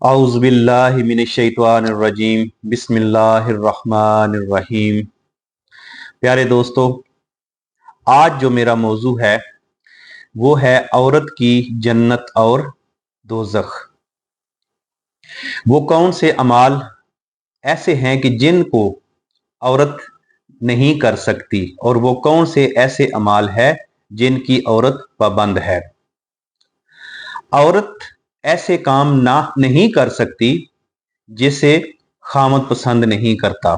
औज़ु बिल्लाहि मिनश्शैतानिर्रजीम बिस्मिल्लाहिर्रहमानिर्रहीम। प्यारे दोस्तों, आज जो मेरा मौजू है वो है औरत की जन्नत और दोज़ख। वो कौन से अमाल ऐसे हैं कि जिनको औरत नहीं कर सकती और वो कौन से ऐसे अमाल है जिनकी औरत पाबंद है। औरत ऐसे काम नहीं कर सकती जिसे खामद पसंद नहीं करता,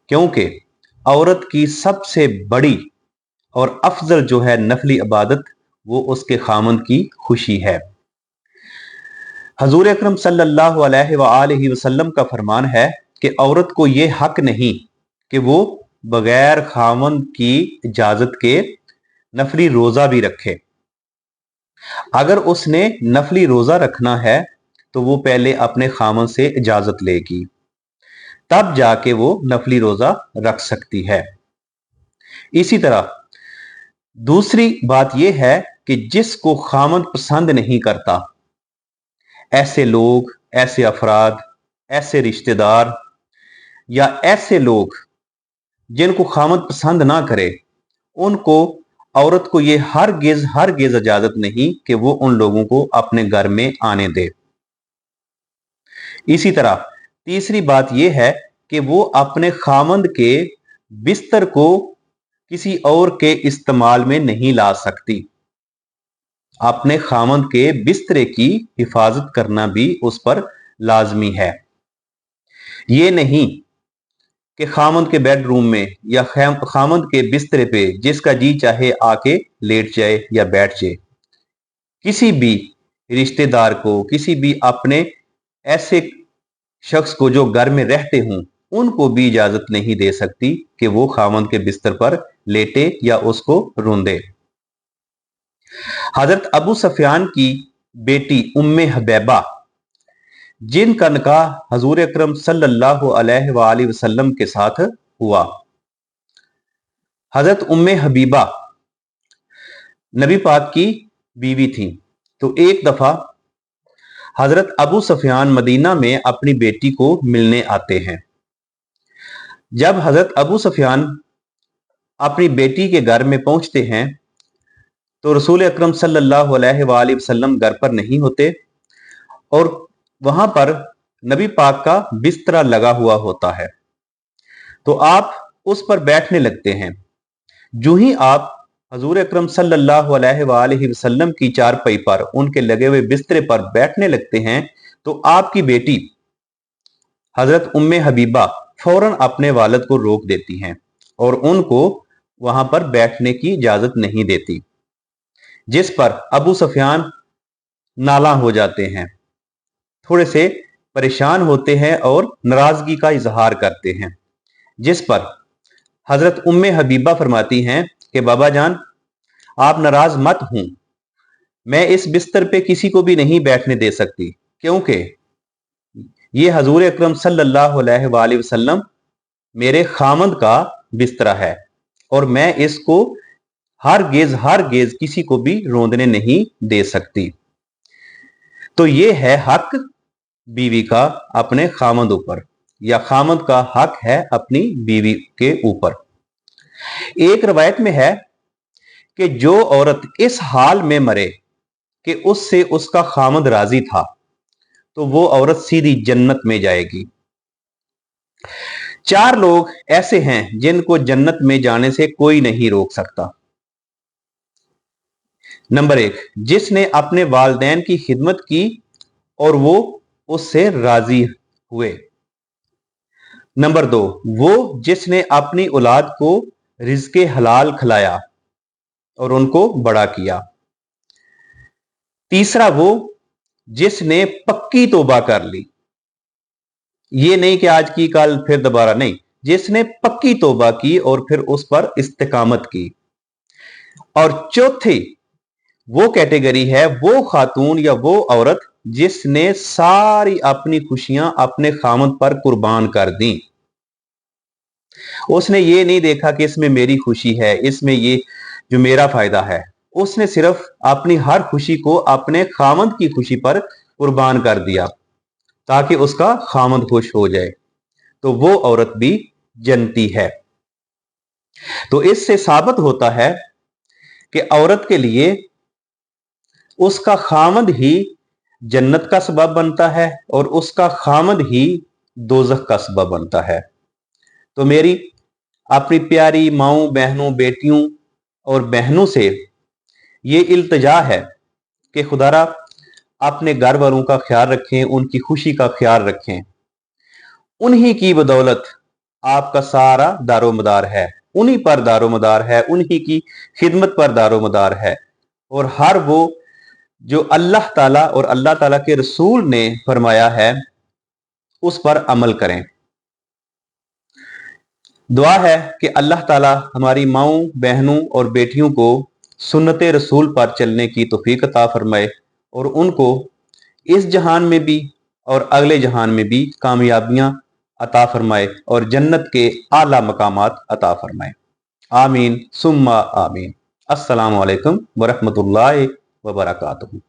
क्योंकि औरत की सबसे बड़ी और अफजल जो है नफली इबादत वो उसके खामद की खुशी है। हजूर अकरम सल्लल्लाहु अलैहि वसल्लम का फरमान है कि औरत को ये हक नहीं कि वो बगैर खामद की इजाजत के नफली रोजा भी रखे। अगर उसने नफली रोजा रखना है तो वो पहले अपने खामद से इजाजत लेगी, तब जाके वो नफली रोजा रख सकती है। इसी तरह दूसरी बात यह है कि जिसको खामद पसंद नहीं करता, ऐसे लोग, ऐसे अफराद, ऐसे रिश्तेदार या ऐसे लोग जिनको खामद पसंद ना करे, उनको औरत को ये हरगिज इजाजत नहीं कि वो उन लोगों को अपने घर में आने दे। इसी तरह तीसरी बात यह है कि वो अपने खामद के बिस्तर को किसी और के इस्तेमाल में नहीं ला सकती। अपने खामद के बिस्तरे की हिफाजत करना भी उस पर लाजमी है। ये नहीं कि खामद के बेडरूम में या खामद के बिस्तरे पे जिसका जी चाहे आके लेट जाए या बैठ जाए। किसी भी रिश्तेदार को, किसी भी अपने ऐसे शख्स को जो घर में रहते हों, उनको भी इजाजत नहीं दे सकती कि वो खामद के बिस्तर पर लेटे या उसको रूंदे। हजरत अबू सफियान की बेटी उम्मे हबीबा, जिनका निकाह हजूर अकरम सल्लल्लाहु अलैहि वसल्लम के साथ हुआ, हजरत उम्मे हबीबा नबी पाक की बीवी थी। तो एक दफा हजरत अबू सफियान मदीना में अपनी बेटी को मिलने आते हैं। जब हजरत अबू सफियान अपनी बेटी के घर में पहुंचते हैं तो रसूल अकरम सल्लल्लाहु अलैहि वसल्लम घर पर नहीं होते और वहां पर नबी पाक का बिस्तरा लगा हुआ होता है। तो आप उस पर बैठने लगते हैं। जो ही आप हजूर अकरम सल्लल्लाहु अलैहि वसल्लम की चारपाई पर, उनके लगे हुए बिस्तरे पर बैठने लगते हैं, तो आपकी बेटी हजरत उम्मे हबीबा फौरन अपने वालिद को रोक देती हैं और उनको वहां पर बैठने की इजाजत नहीं देती, जिस पर अबू सफियान नाला हो जाते हैं, थोड़े से परेशान होते हैं और नाराजगी का इजहार करते हैं। जिस पर हजरत उम्मे हबीबा फरमाती हैं कि बाबा जान, आप नाराज मत हों, मैं इस बिस्तर पे किसी को भी नहीं बैठने दे सकती, क्योंकि ये हजूर अकरम सल्लल्लाहु अलैहि वसल्लम मेरे खामद का बिस्तरा है और मैं इसको हरगिज किसी को भी रोंदने नहीं दे सकती। तो ये है हक बीवी का अपने खामद ऊपर, या खामद का हक है अपनी बीवी के ऊपर। एक रवायत में है कि जो औरत इस हाल में मरे कि उससे उसका खामद राजी था, तो वो औरत सीधी जन्नत में जाएगी। 4 लोग ऐसे हैं जिनको जन्नत में जाने से कोई नहीं रोक सकता। नंबर 1, जिसने अपने वालिदैन की खिदमत की और वो उससे राजी हुए। नंबर 2, वो जिसने अपनी औलाद को रिज़्क़े हलाल खिलाया और उनको बड़ा किया। तीसरा, वो जिसने पक्की तौबा कर ली, ये नहीं कि आज की कल फिर दोबारा नहीं, जिसने पक्की तौबा की और फिर उस पर इस्तिकामत की। और चौथी वो कैटेगरी है, वो खातून या वो औरत जिसने सारी अपनी खुशियां अपने खामद पर कुर्बान कर दी। उसने ये नहीं देखा कि इसमें मेरी खुशी है, इसमें ये जो मेरा फायदा है, उसने सिर्फ अपनी हर खुशी को अपने खामद की खुशी पर कुर्बान कर दिया। ताकि उसका खामद खुश हो जाए, तो वो औरत भी जन्नती है। तो इससे साबित होता है कि औरत के लिए उसका खामद ही जन्नत का सबब बनता है और उसका खामद ही दोजख का सबब बनता है। तो मेरी अपनी प्यारी माओं, बहनों, बेटियों और बहनों से ये इल्तिजा है कि खुदारा अपने घर वालों का ख्याल रखें, उनकी खुशी का ख्याल रखें। उन्हीं की बदौलत आपका सारा दारोमदार है, उन्हीं पर दारोमदार है, उन्हीं की खिदमत पर दारोमदार है। और हर वो जो अल्लाह ताला और अल्लाह ताला के रसूल ने फरमाया है उस पर अमल करें। दुआ है कि अल्लाह ताला हमारी माओं, बहनों और बेटियों को सुन्नत रसूल पर चलने की तौफीक अता फरमाए और उनको इस जहान में भी और अगले जहान में भी कामयाबियां अता फरमाए और जन्नत के आला मकामात अता फरमाए। आमीन सुम्मा आमीन। अस्सलामु अलैकुम वरहमतुल्लाहि वबरकातुहू।